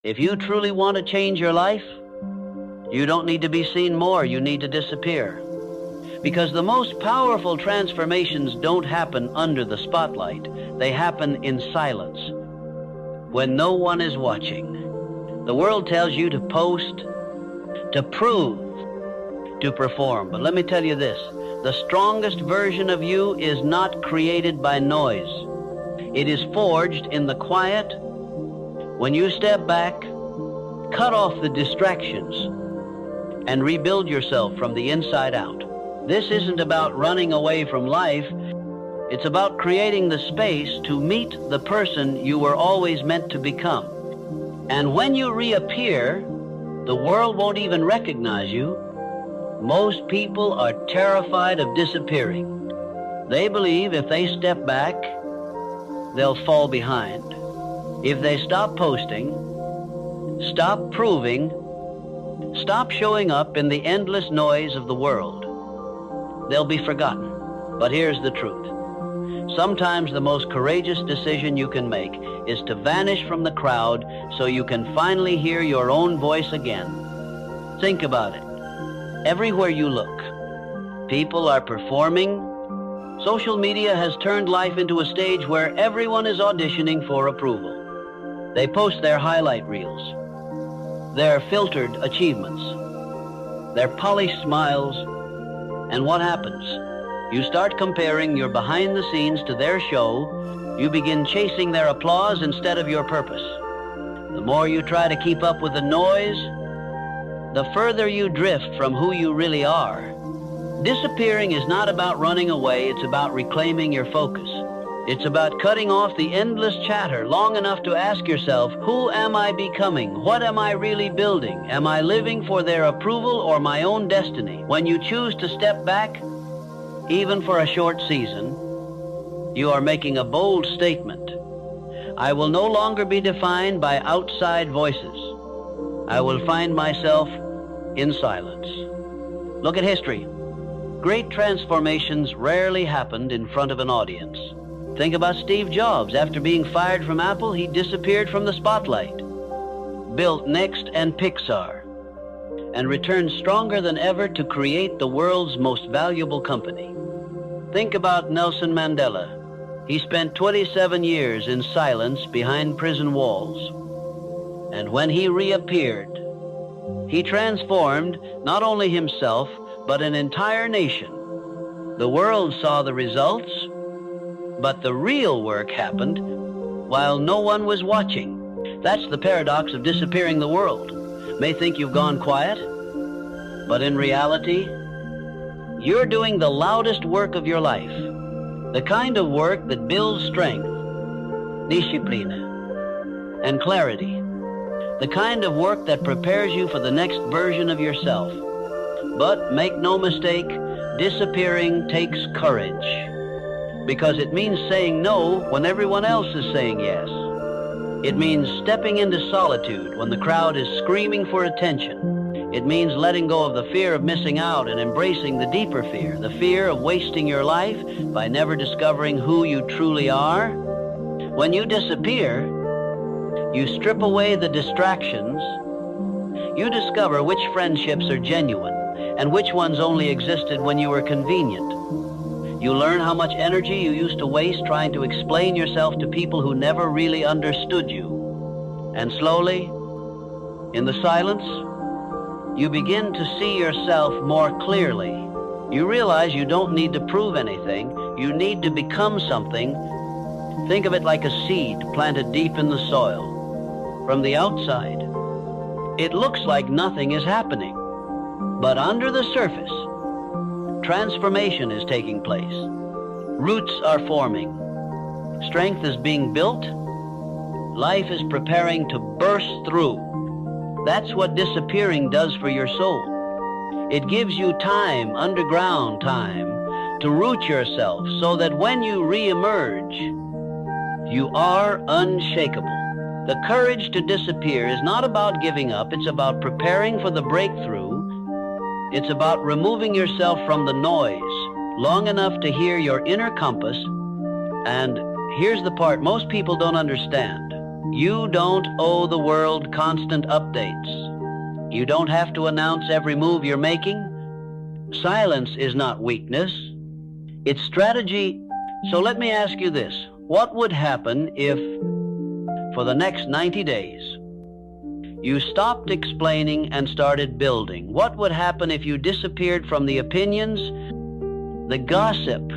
If you truly want to change your life, you don't need to be seen more, you need to disappear. Because the most powerful transformations don't happen under the spotlight, they happen in silence, when no one is watching. The world tells you to post, to prove, to perform. But let me tell you this, the strongest version of you is not created by noise. It is forged in the quiet, when you step back, cut off the distractions, and rebuild yourself from the inside out. This isn't about running away from life. It's about creating the space to meet the person you were always meant to become. And when you reappear, the world won't even recognize you. Most people are terrified of disappearing. They believe if they step back, they'll fall behind. If they stop posting, stop proving, stop showing up in the endless noise of the world, they'll be forgotten. But here's the truth. Sometimes the most courageous decision you can make is to vanish from the crowd so you can finally hear your own voice again. Think about it. Everywhere you look, people are performing. Social media has turned life into a stage where everyone is auditioning for approval. They post their highlight reels, their filtered achievements, their polished smiles, and what happens? You start comparing your behind the scenes to their show. You begin chasing their applause instead of your purpose. The more you try to keep up with the noise, the further you drift from who you really are. Disappearing is not about running away, it's about reclaiming your focus. It's about cutting off the endless chatter long enough to ask yourself, who am I becoming? What am I really building? Am I living for their approval or my own destiny? When you choose to step back, even for a short season, you are making a bold statement. I will no longer be defined by outside voices. I will find myself in silence. Look at history. Great transformations rarely happened in front of an audience. Think about Steve Jobs. After being fired from Apple, he disappeared from the spotlight, built Next and Pixar, and returned stronger than ever to create the world's most valuable company. Think about Nelson Mandela. He spent 27 years in silence behind prison walls. And when he reappeared, he transformed not only himself, but an entire nation. The world saw the results, but the real work happened while no one was watching. That's the paradox of disappearing the world. May think you've gone quiet, but in reality, you're doing the loudest work of your life. The kind of work that builds strength, disciplina, and clarity. The kind of work that prepares you for the next version of yourself. But make no mistake, disappearing takes courage. Because it means saying no when everyone else is saying yes. It means stepping into solitude when the crowd is screaming for attention. It means letting go of the fear of missing out and embracing the deeper fear, the fear of wasting your life by never discovering who you truly are. When you disappear, you strip away the distractions. You discover which friendships are genuine and which ones only existed when you were convenient. You learn how much energy you used to waste trying to explain yourself to people who never really understood you. And slowly, in the silence, you begin to see yourself more clearly. You realize you don't need to prove anything. You need to become something. Think of it like a seed planted deep in the soil. From the outside, it looks like nothing is happening. But under the surface, transformation is taking place. Roots are forming. Strength is being built. Life is preparing to burst through. That's what disappearing does for your soul. It gives you time, underground time, to root yourself so that when you re-emerge, you are unshakable. The courage to disappear is not about giving up. It's about preparing for the breakthrough. It's about removing yourself from the noise long enough to hear your inner compass. And here's the part most people don't understand. You don't owe the world constant updates. You don't have to announce every move you're making. Silence is not weakness. It's strategy. So let me ask you this. What would happen if, for the next 90 days, you stopped explaining and started building? What would happen if you disappeared from the opinions, the gossip,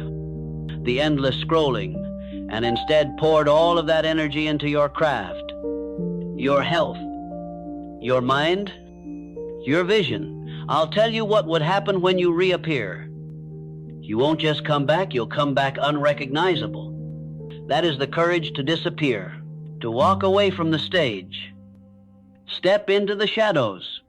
the endless scrolling, and instead poured all of that energy into your craft, your health, your mind, your vision? I'll tell you what would happen when you reappear. You won't just come back, you'll come back unrecognizable. That is the courage to disappear, to walk away from the stage, step into the shadows,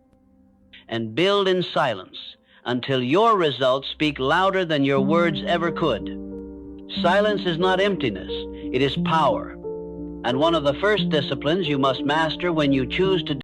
and build in silence until your results speak louder than your words ever could. Silence is not emptiness, it is power. And one of the first disciplines you must master when you choose to